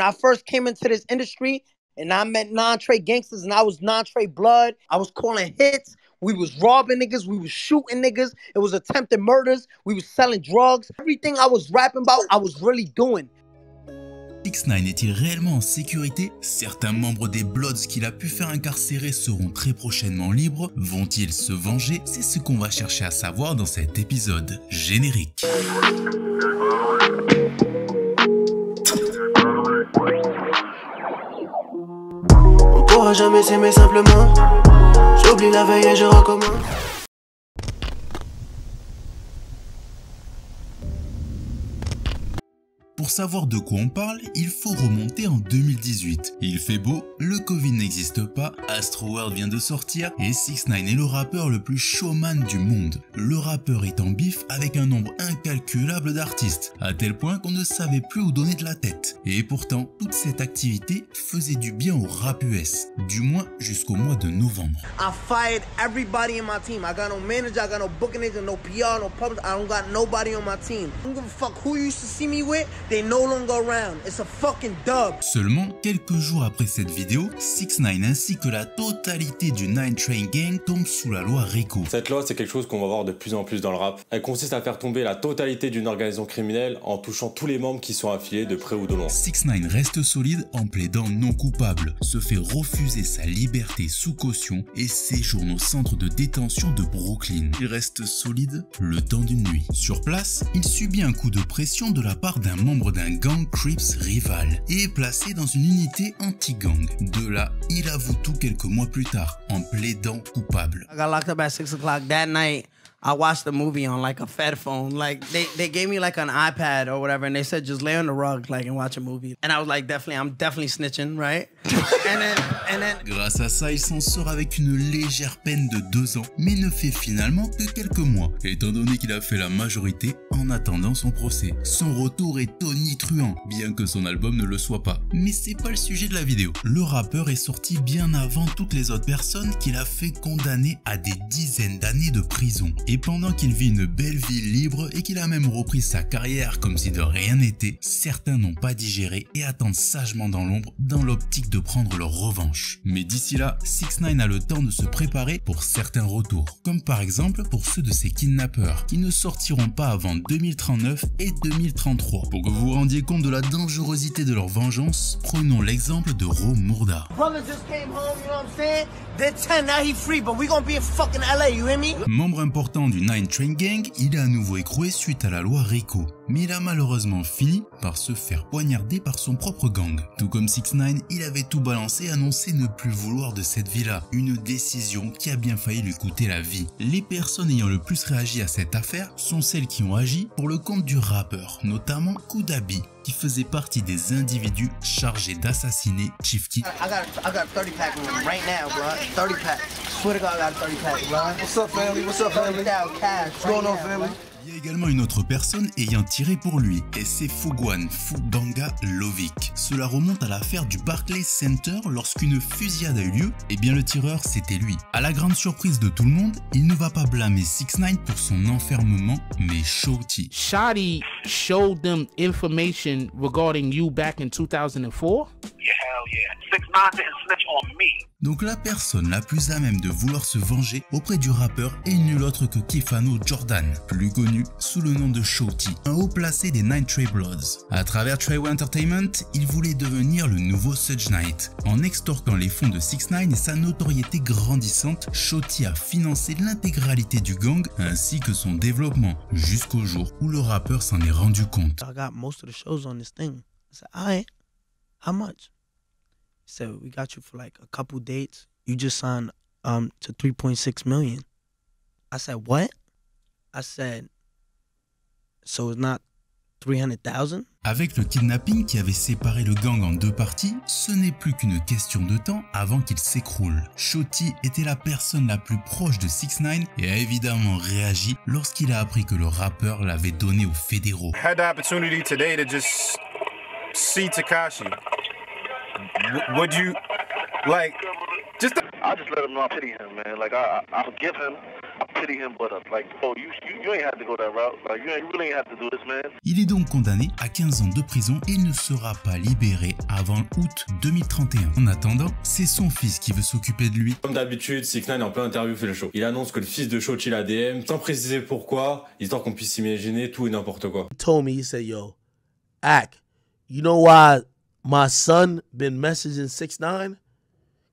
When I first came into this industry and I met non-Trey gangsters and I was non-Trey blood, I was calling hits. We was robbing niggas. We was shooting niggas. It was attempted murders. We was selling drugs. Everything I was rapping about, I was really doing. 6ix9ine est-il réellement en sécurité? Certains membres des Bloods qu'il a pu faire incarcérer seront très prochainement libres. Vont-ils se venger? C'est ce qu'on va chercher à savoir dans cet épisode. Générique. On pourra jamais s'aimer simplement. J'oublie la veille et je recommence. Pour savoir de quoi on parle, il faut remonter en 2018. Il fait beau, le Covid n'existe pas, Astroworld vient de sortir et 6ix9ine est le rappeur le plus showman du monde. Le rappeur est en bif avec un nombre incalculable d'artistes, à tel point qu'on ne savait plus où donner de la tête. Et pourtant, toute cette activité faisait du bien au rap US, du moins jusqu'au mois de novembre. I fired everybody in my team. I got no manager, I got no booking agent, no PR, no public. I don't got nobody on my team. I don't give a fuck who you used to see me with. They no longer around. It's a fucking dub. Seulement quelques jours après cette vidéo, 6ix9ine ainsi que la totalité du 9 Train Gang tombent sous la loi RICO. Cette loi, c'est quelque chose qu'on va voir de plus en plus dans le rap. Elle consiste à faire tomber la totalité d'une organisation criminelle en touchant tous les membres qui sont affiliés de près ou de loin. 6ix9ine reste solide en plaidant non coupable, se fait refuser sa liberté sous caution et séjourne au centre de détention de Brooklyn. Il reste solide le temps d'une nuit. Sur place, il subit un coup de pression de la part d'un membre d'un gang Crips rival et est placé dans une unité anti-gang. De là, il avoue tout quelques mois plus tard en plaidant coupable. I got locked up at 6 o'clock that night. I watched the movie on like a Fed phone. Like they gave me like an iPad or whatever, and they said just lay on the rug like and watch a movie. And I was like, I'm definitely snitching, right? and then. Grâce à ça, il s'en sort avec une légère peine de 2 ans, mais ne fait finalement que quelques mois, étant donné qu'il a fait la majorité en attendant son procès. Son retour est tonitruant, bien que son album ne le soit pas. Mais c'est pas le sujet de la vidéo. Le rappeur est sorti bien avant toutes les autres personnes qu'il a fait condamner à des dizaines d'années de prison. Et pendant qu'il vit une belle vie libre et qu'il a même repris sa carrière comme si de rien n'était, certains n'ont pas digéré et attendent sagement dans l'ombre dans l'optique de prendre leur revanche. Mais d'ici là, 6ix9ine a le temps de se préparer pour certains retours, comme par exemple pour ceux de ses kidnappeurs, qui ne sortiront pas avant 2039 et 2033. Pour que vous vous rendiez compte de la dangerosité de leur vengeance, prenons l'exemple de Ro Murda. Membre important du 9 Train Gang, il est à nouveau écroué suite à la loi RICO. Mais il a malheureusement fini par se faire poignarder par son propre gang. Tout comme 6ix9ine, il avait tout balancé et annoncé ne plus vouloir de cette vie-là. Une décision qui a bien failli lui coûter la vie. Les personnes ayant le plus réagi à cette affaire sont celles qui ont agi pour le compte du rappeur, notamment Kudabi, qui faisait partie des individus chargés d'assassiner Chief Keef. I got 30 pack right now, bro. 30 pack. Swear to God, I got 30 pack, bro. What's up, family? What's up, family? What's going on, family? Il y a également une autre personne ayant tiré pour lui, et c'est Fugwan Fuganga Lovic. Cela remonte à l'affaire du Barclays Center lorsqu'une fusillade a eu lieu, et bien le tireur c'était lui. À la grande surprise de tout le monde, il ne va pas blâmer 6ix9ine pour son enfermement, mais Shorty. Shotty showed them information regarding you back in 2004? Yeah, hell yeah. 6ix9ine didn't snitch on me. Donc la personne la plus à même de vouloir se venger auprès du rappeur est nul autre que Kefano Jordan, plus connu sous le nom de Shorty, un haut placé des 9 Trey Bloods. À travers Treyway Entertainment, il voulait devenir le nouveau Suge Knight. En extorquant les fonds de 6ix9ine et sa notoriété grandissante, Shorty a financé l'intégralité du gang ainsi que son développement, jusqu'au jour où le rappeur s'en est rendu compte. I got most of the shows on this thing. I said, alright, how much? He said, we got you for like a couple dates. You just signed to 3.6 million. I said, what? I said, so it's not 300,000? Avec le kidnapping qui avait séparé le gang en 2 parties, ce n'est plus qu'une question de temps avant qu'il s'écroule. Shorty était la personne la plus proche de 6ix9ine et a évidemment réagi lorsqu'il a appris que le rappeur l'avait donné aux fédéraux. I had the opportunity today to just see Tekashi. Would you like just? I just let him know I pity him, man. Like I forgive him. pity him, but like, oh, you ain't have to go that route. Like, you really ain't have to do this, man. Il est donc condamné à 15 ans de prison et ne sera pas libéré avant août 2031. En attendant, c'est son fils qui veut s'occuper de lui. Comme d'habitude, 6ix9ine en plein interview fait le show. Il annonce que le fils de Shochi l'a DM, sans préciser pourquoi, histoire qu'on puisse imaginer tout et n'importe quoi. He told me, he said, yo, Ak, you know why my son been messaging 6ix9ine?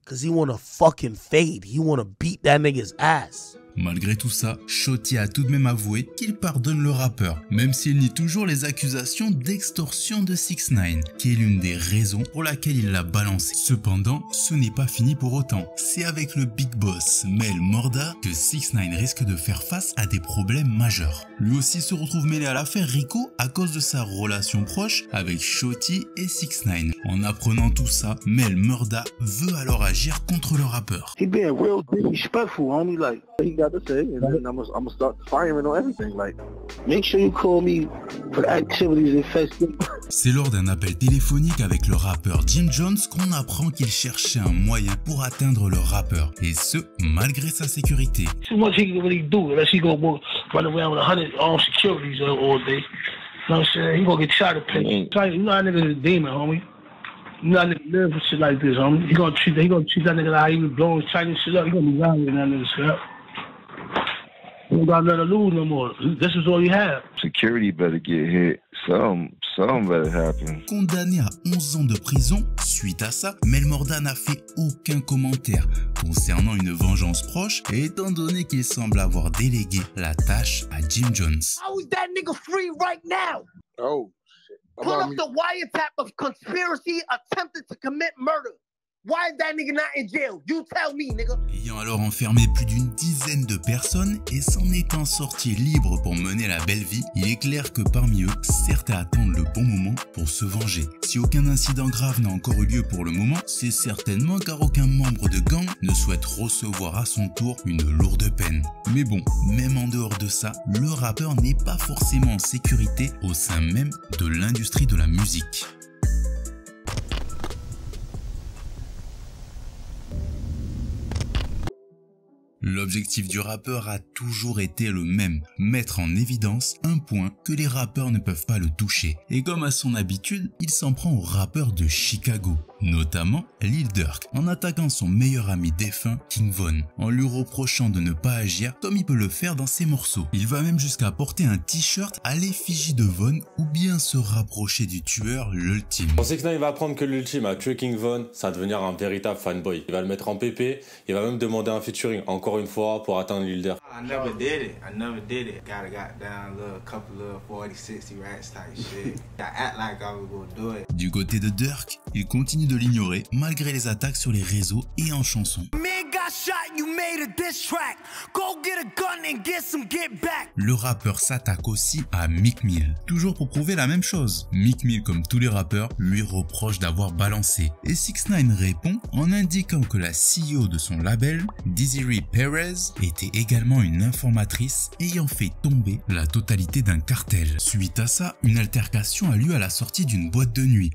Cause he wanna fucking fade. He wanna beat that nigga's ass. Malgré tout ça, Shotti a tout de même avoué qu'il pardonne le rappeur, même s'il nie toujours les accusations d'extorsion de 6ix9ine, qui est l'une des raisons pour laquelle il l'a balancé. Cependant, ce n'est pas fini pour autant. C'est avec le big boss Mel Morda que 6ix9ine risque de faire face à des problèmes majeurs. Lui aussi se retrouve mêlé à l'affaire Rico à cause de sa relation proche avec Shotti et 6ix9ine. En apprenant tout ça, Mel Morda veut alors agir contre le rappeur. He being real disrespectful, homie. Like, he got to say, and then I'm gonna start firing on everything. Like, make sure you call me for the activities that affect me. C'est lors d'un appel téléphonique avec le rappeur Jim Jones qu'on apprend qu'il cherchait un moyen pour atteindre le rappeur, et ce, malgré sa sécurité. Too much he can really do unless he gonna run around with 100 armed securities all day. You know what I'm saying? He gonna get shot at pay. You know that nigga's a demon, homie. You know that nigga live for shit like this, homie. He gonna treat that nigga like he was blowing Chinese shit up. He gonna be lying with that nigga shit up. You don't got nothing to lose no more. This is all you have. Security better get hit. Something better happen. Condamné à 11 ans de prison, suite à ça, Mel Morda n'a fait aucun commentaire concernant une vengeance proche, étant donné qu'il semble avoir délégué la tâche à Jim Jones. How is that nigga free right now? Oh, shit. Pull up the wiretap of conspiracy attempted to commit murder. Why is that nigga not in jail? You tell me, nigga. Ayant alors enfermé plus d'une dizaine de personnes et s'en étant sorti libre pour mener la belle vie, il est clair que parmi eux, certains attendent le bon moment pour se venger. Si aucun incident grave n'a encore eu lieu pour le moment, c'est certainement car aucun membre de gang ne souhaite recevoir à son tour une lourde peine. Mais bon, même en dehors de ça, le rappeur n'est pas forcément en sécurité au sein même de l'industrie de la musique. L'objectif du rappeur a toujours été le même, mettre en évidence un point que les rappeurs ne peuvent pas le toucher. Et comme à son habitude, il s'en prend aux rappeurs de Chicago, notamment Lil Durk, en attaquant son meilleur ami défunt, King Von, en lui reprochant de ne pas agir comme il peut le faire dans ses morceaux. Il va même jusqu'à porter un t-shirt à l'effigie de Von ou bien se rapprocher du tueur, l'Ultime. On sait que 6ix9ine va apprendre que l'Ultime a tué King Von, ça va devenir un véritable fanboy. Il va le mettre en PP, il va même demander un featuring, encore une fois, pour atteindre Lil Durk. I never did it. Got down a couple of 40, 60 rats type shit. I act like I was gonna do it. Du côté de Durk, il continue de l'ignorer malgré les attaques sur les réseaux et en chanson. Le rappeur s'attaque aussi à Meek Mill, toujours pour prouver la même chose. Meek Mill, comme tous les rappeurs, lui reproche d'avoir balancé. Et 6ix9ine répond en indiquant que la CEO de son label, Desiree Perez, était également une informatrice ayant fait tomber la totalité d'un cartel. Suite à ça, une altercation a lieu à la sortie d'une boîte de nuit.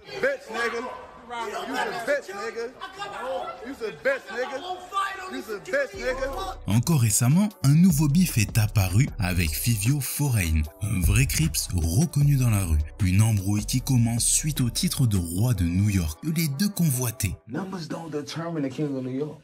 Encore récemment, un nouveau bif est apparu avec Fivio Foreign, un vrai Crips reconnu dans la rue. Une embrouille qui commence suite au titre de roi de New York que les deux convoitaient. Numbers don't determine the king of New York.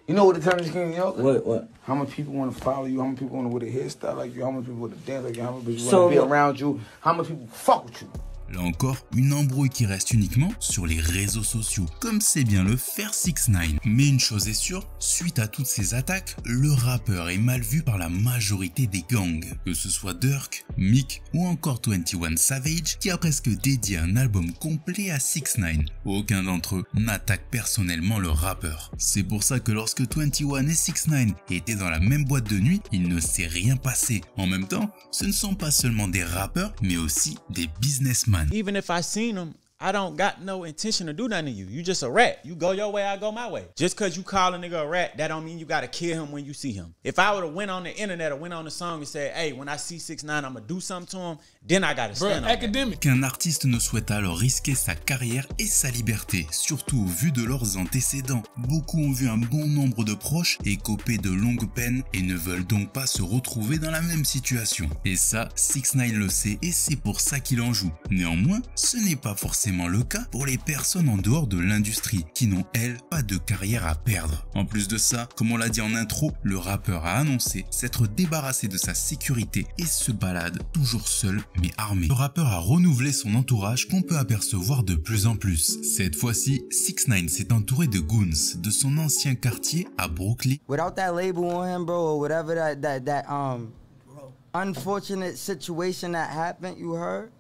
You know what determines the king of New York? What? How many people want to follow you? How many people want to wear a hairstyle like you? How many people want to dance like you? How many people want to be around you? How many people fuck with you? Là encore, une embrouille qui reste uniquement sur les réseaux sociaux, comme sait bien le faire 6ix9ine. Mais une chose est sûre, suite à toutes ces attaques, le rappeur est mal vu par la majorité des gangs, que ce soit Durk, Meek ou encore 21 Savage, qui a presque dédié un album complet à 6ix9ine. Aucun d'entre eux n'attaque personnellement le rappeur. C'est pour ça que lorsque 21 et 6ix9ine étaient dans la même boîte de nuit, il ne s'est rien passé. En même temps, ce ne sont pas seulement des rappeurs, mais aussi des businessmen. Even if I seen him, I don't got no intention to do nothing to you. You just a rat. You go your way, I go my way. Just cause you call a nigga a rat, that don't mean you gotta kill him when you see him. If I would've went on the internet or went on the song and said, hey, when I see 6ix9ine, I'ma do something to him, then I gotta stand on that. Qu'un artiste ne souhaite alors risquer sa carrière et sa liberté, surtout au vu de leurs antécédents. Beaucoup ont vu un bon nombre de proches écoper de longues peines et ne veulent donc pas se retrouver dans la même situation. Et ça, 6ix9ine le sait et c'est pour ça qu'il en joue. Néanmoins, ce n'est pas forcément le cas pour les personnes en dehors de l'industrie, qui n'ont elles pas de carrière à perdre. En plus de ça, comme on l'a dit en intro, le rappeur a annoncé s'être débarrassé de sa sécurité et se balade toujours seul mais armé. Le rappeur a renouvelé son entourage qu'on peut apercevoir de plus en plus. Cette fois-ci, 6ix9ine s'est entouré de goons de son ancien quartier à Brooklyn. Without that label on him, bro, or whatever that unfortunate situation that happened, you heard?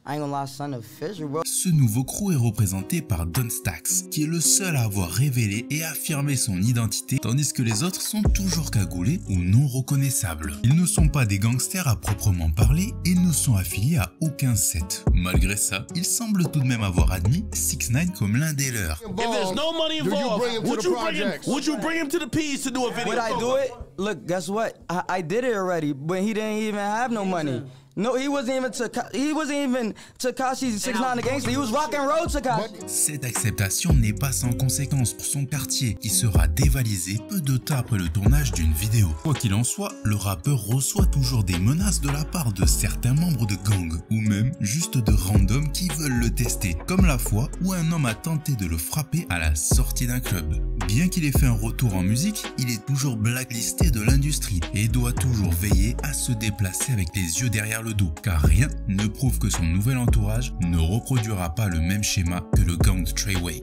I ain't gonna lie, son of Fisher, bro. Ce nouveau crew est représenté par Don Stax, qui est le seul à avoir révélé et affirmé son identité, tandis que les autres sont toujours cagoulés ou non reconnaissables. Ils ne sont pas des gangsters à proprement parler et ne sont affiliés à aucun set. Malgré ça, ils semblent tout de même avoir admis 6ix9ine comme l'un des leurs. If there's no money involved, would you bring him to the P's to do a video? Would I do it? Look, guess what? I did it already, but he didn't even have no money. No, he wasn't even Tekashi 6ix9ine the gangster. He was rocking road Tekashi. Cette acceptation n'est pas sans conséquence pour son quartier, qui sera dévalisé peu de temps après le tournage d'une vidéo. Quoi qu'il en soit, le rappeur reçoit toujours des menaces de la part de certains membres de gang, ou même juste de randoms qui veulent le tester, comme la fois où un homme a tenté de le frapper à la sortie d'un club. Bien qu'il ait fait un retour en musique, il est toujours blacklisté de l'industrie et doit toujours veiller à se déplacer avec les yeux derrière le dos, car rien ne prouve que son nouvel entourage ne reproduira pas le même schéma que le gang de Treyway.